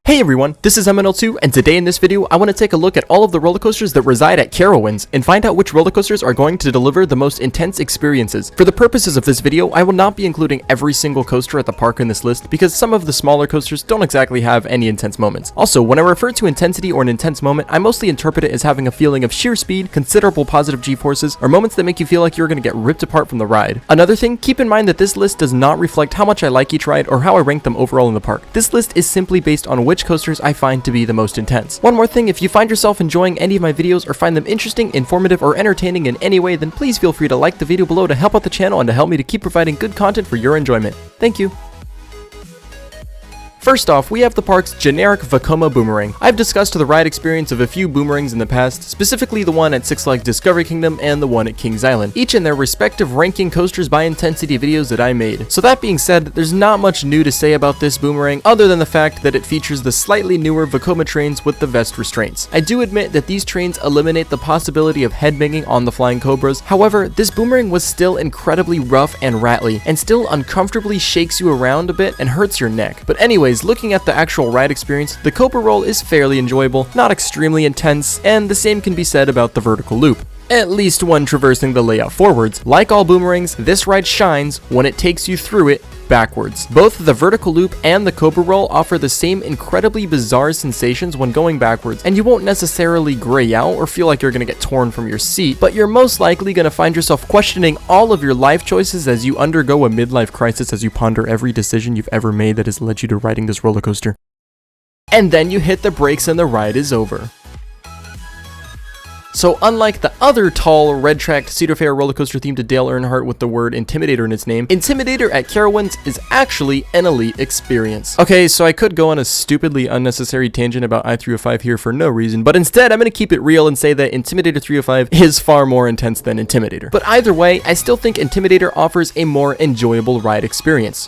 Hey everyone, this is MNL2, and today in this video, I want to take a look at all of the roller coasters that reside at Carowinds, and find out which roller coasters are going to deliver the most intense experiences. For the purposes of this video, I will not be including every single coaster at the park in this list, because some of the smaller coasters don't exactly have any intense moments. Also, when I refer to intensity or an intense moment, I mostly interpret it as having a feeling of sheer speed, considerable positive G-forces, or moments that make you feel like you're going to get ripped apart from the ride. Another thing, keep in mind that this list does not reflect how much I like each ride or how I rank them overall in the park. This list is simply based on which coasters I find to be the most intense. One more thing, if you find yourself enjoying any of my videos or find them interesting, informative, or entertaining in any way, then please feel free to like the video below to help out the channel and to help me to keep providing good content for your enjoyment. Thank you. First off, we have the park's generic Vacoma Boomerang. I've discussed the ride experience of a few boomerangs in the past, specifically the one at Six Flags Discovery Kingdom and the one at Kings Island, each in their respective ranking coasters by intensity videos that I made. So that being said, there's not much new to say about this boomerang other than the fact that it features the slightly newer Vacoma trains with the vest restraints. I do admit that these trains eliminate the possibility of headbanging on the flying cobras. However, this boomerang was still incredibly rough and rattly, and still uncomfortably shakes you around a bit and hurts your neck. But anyways, looking at the actual ride experience, the Cobra roll is fairly enjoyable, not extremely intense, and the same can be said about the vertical loop, at least when traversing the layout forwards. Like all boomerangs, this ride shines when it takes you through it backwards. Both the vertical loop and the Cobra roll offer the same incredibly bizarre sensations when going backwards, and you won't necessarily gray out or feel like you're gonna get torn from your seat, but you're most likely gonna find yourself questioning all of your life choices as you undergo a midlife crisis as you ponder every decision you've ever made that has led you to riding this roller coaster. And then you hit the brakes and the ride is over. So unlike the other tall, red-tracked Cedar Fair roller coaster themed to Dale Earnhardt with the word Intimidator in its name, Intimidator at Carowinds is actually an elite experience. Okay, so I could go on a stupidly unnecessary tangent about I-305 here for no reason, but instead I'm going to keep it real and say that Intimidator 305 is far more intense than Intimidator. But either way, I still think Intimidator offers a more enjoyable ride experience.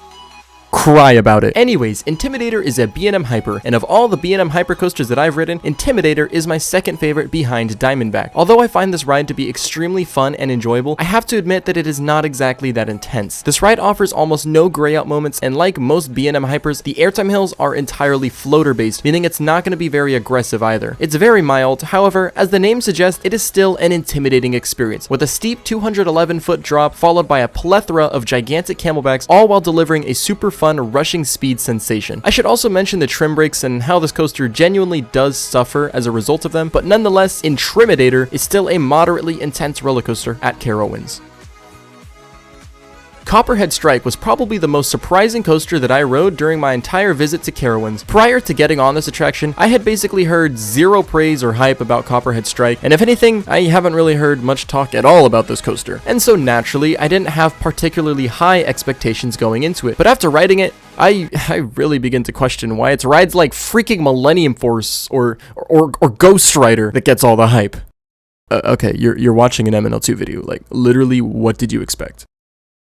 Cry about it. Anyways, Intimidator is a B&M Hyper, and of all the B&M Hyper coasters that I've ridden, Intimidator is my second favorite behind Diamondback. Although I find this ride to be extremely fun and enjoyable, I have to admit that it is not exactly that intense. This ride offers almost no gray out moments, and like most B&M Hypers, the airtime hills are entirely floater based, meaning it's not going to be very aggressive either. It's very mild, however, as the name suggests, it is still an intimidating experience, with a steep 211-foot drop followed by a plethora of gigantic camelbacks, all while delivering a super fun rushing speed sensation. I should also mention the trim brakes and how this coaster genuinely does suffer as a result of them, but nonetheless, Intimidator is still a moderately intense roller coaster at Carowinds. Copperhead Strike was probably the most surprising coaster that I rode during my entire visit to Carowinds. Prior to getting on this attraction, I had basically heard zero praise or hype about Copperhead Strike, and if anything, I haven't really heard much talk at all about this coaster. And so naturally, I didn't have particularly high expectations going into it. But after riding it, I really begin to question why it's rides like freaking Millennium Force or Ghost Rider that gets all the hype. Okay, you're watching an MNL2 video. Like, literally, what did you expect?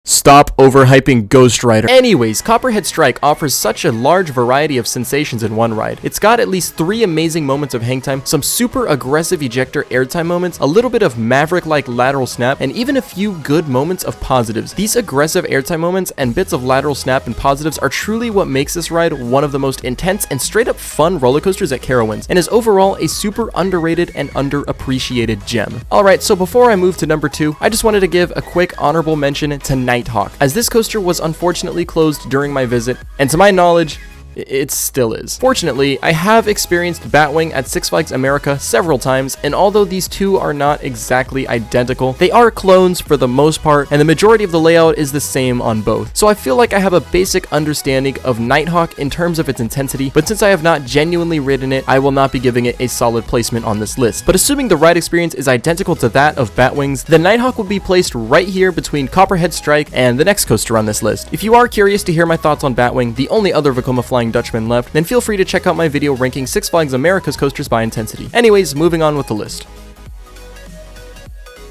Stop overhyping Ghost Rider. Anyways, Copperhead Strike offers such a large variety of sensations in one ride. It's got at least 3 amazing moments of hang time, some super aggressive ejector airtime moments, a little bit of Maverick-like lateral snap, and even a few good moments of positives. These aggressive airtime moments and bits of lateral snap and positives are truly what makes this ride one of the most intense and straight up fun roller coasters at Carowinds, and is overall a super underrated and underappreciated gem. Alright, so before I move to number 2, I just wanted to give a quick honorable mention to Nighthawk, as this coaster was unfortunately closed during my visit, and to my knowledge, it still is. Fortunately, I have experienced Batwing at Six Flags America several times, and although these two are not exactly identical, they are clones for the most part, and the majority of the layout is the same on both. So I feel like I have a basic understanding of Nighthawk in terms of its intensity, but since I have not genuinely ridden it, I will not be giving it a solid placement on this list. But assuming the ride experience is identical to that of Batwings, then Nighthawk would be placed right here between Copperhead Strike and the next coaster on this list. If you are curious to hear my thoughts on Batwing, the only other Vacoma Flying Dutchman left, then feel free to check out my video ranking Six Flags America's coasters by intensity. Anyways, moving on with the list.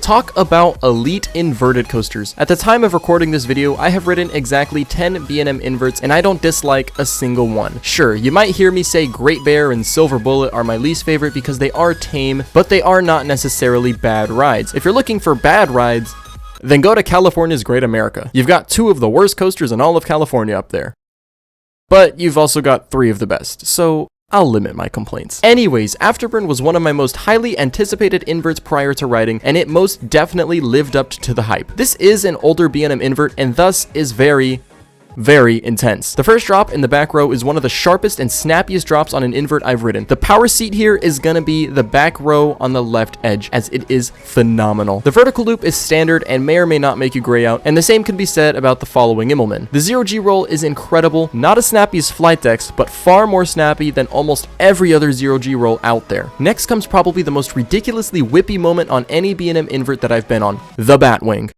Talk about elite inverted coasters. At the time of recording this video, I have ridden exactly 10 B&M inverts, and I don't dislike a single one. Sure, you might hear me say Great Bear and Silver Bullet are my least favorite because they are tame, but they are not necessarily bad rides. If you're looking for bad rides, then go to California's Great America. You've got 2 of the worst coasters in all of California up there. But you've also got 3 of the best, so I'll limit my complaints. Anyways, Afterburn was one of my most highly anticipated inverts prior to riding, and it most definitely lived up to the hype. This is an older B&M invert, and thus is very intense. The first drop in the back row is one of the sharpest and snappiest drops on an invert I've ridden. The power seat here is gonna be the back row on the left edge, as it is phenomenal. The vertical loop is standard and may or may not make you gray out, and the same can be said about the following Immelman. The 0G roll is incredible, not as snappy as Flight Deck's, but far more snappy than almost every other 0G roll out there. Next comes probably the most ridiculously whippy moment on any B&M invert that I've been on, the Batwing.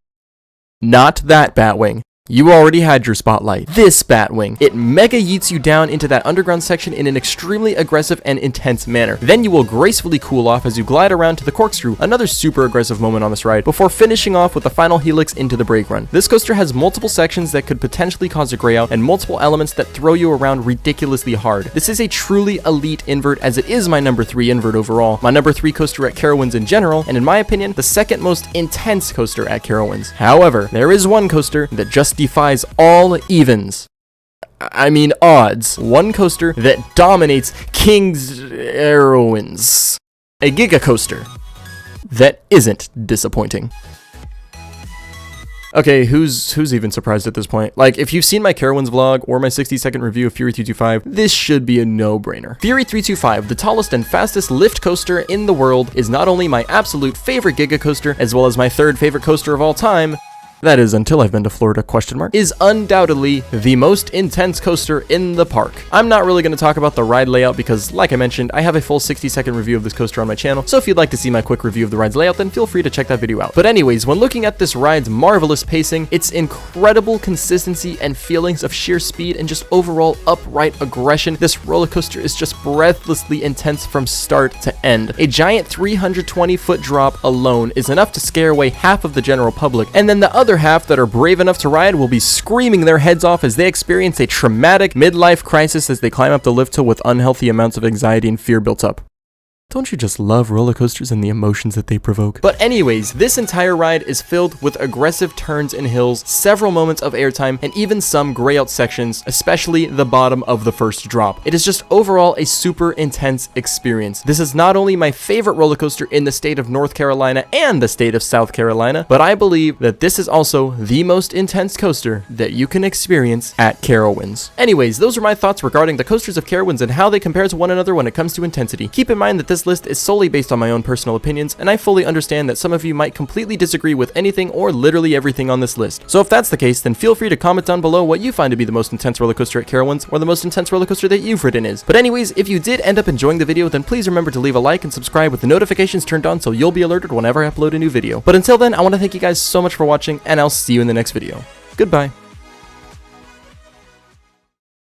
Not that Batwing. You already had your spotlight. This Batwing. It mega yeets you down into that underground section in an extremely aggressive and intense manner. Then you will gracefully cool off as you glide around to the corkscrew, another super aggressive moment on this ride, before finishing off with the final helix into the brake run. This coaster has multiple sections that could potentially cause a gray out and multiple elements that throw you around ridiculously hard. This is a truly elite invert, as it is my number 3 invert overall, my number 3 coaster at Carowinds in general, and in my opinion, the second most intense coaster at Carowinds. However, there is one coaster that just defies all evens. I mean odds. One coaster that dominates King's Carowinds. A Giga coaster that isn't disappointing. Okay, who's even surprised at this point? Like, if you've seen my Carowinds vlog or my 60-second review of Fury 325, this should be a no-brainer. Fury 325, the tallest and fastest lift coaster in the world, is not only my absolute favorite Giga coaster, as well as my 3rd favorite coaster of all time, that is, until I've been to Florida, is undoubtedly the most intense coaster in the park. I'm not really going to talk about the ride layout because, like I mentioned, I have a full 60-second review of this coaster on my channel, so if you'd like to see my quick review of the ride's layout, then feel free to check that video out. But anyways, when looking at this ride's marvelous pacing, its incredible consistency and feelings of sheer speed and just overall upright aggression, this roller coaster is just breathlessly intense from start to end. A giant 320-foot drop alone is enough to scare away half of the general public, and then the other half that are brave enough to ride will be screaming their heads off as they experience a traumatic midlife crisis as they climb up the lift hill with unhealthy amounts of anxiety and fear built up. Don't you just love roller coasters and the emotions that they provoke? But anyways, this entire ride is filled with aggressive turns and hills, several moments of airtime, and even some gray out sections, especially the bottom of the first drop. It is just overall a super intense experience. This is not only my favorite roller coaster in the state of North Carolina and the state of South Carolina, but I believe that this is also the most intense coaster that you can experience at Carowinds. Anyways, those are my thoughts regarding the coasters of Carowinds and how they compare to one another when it comes to intensity. Keep in mind that this list is solely based on my own personal opinions, and I fully understand that some of you might completely disagree with anything or literally everything on this list. So if that's the case, then feel free to comment down below what you find to be the most intense roller coaster at Carowinds, or the most intense roller coaster that you've ridden is. But anyways, if you did end up enjoying the video, then please remember to leave a like and subscribe with the notifications turned on so you'll be alerted whenever I upload a new video. But until then, I want to thank you guys so much for watching, and I'll see you in the next video. Goodbye.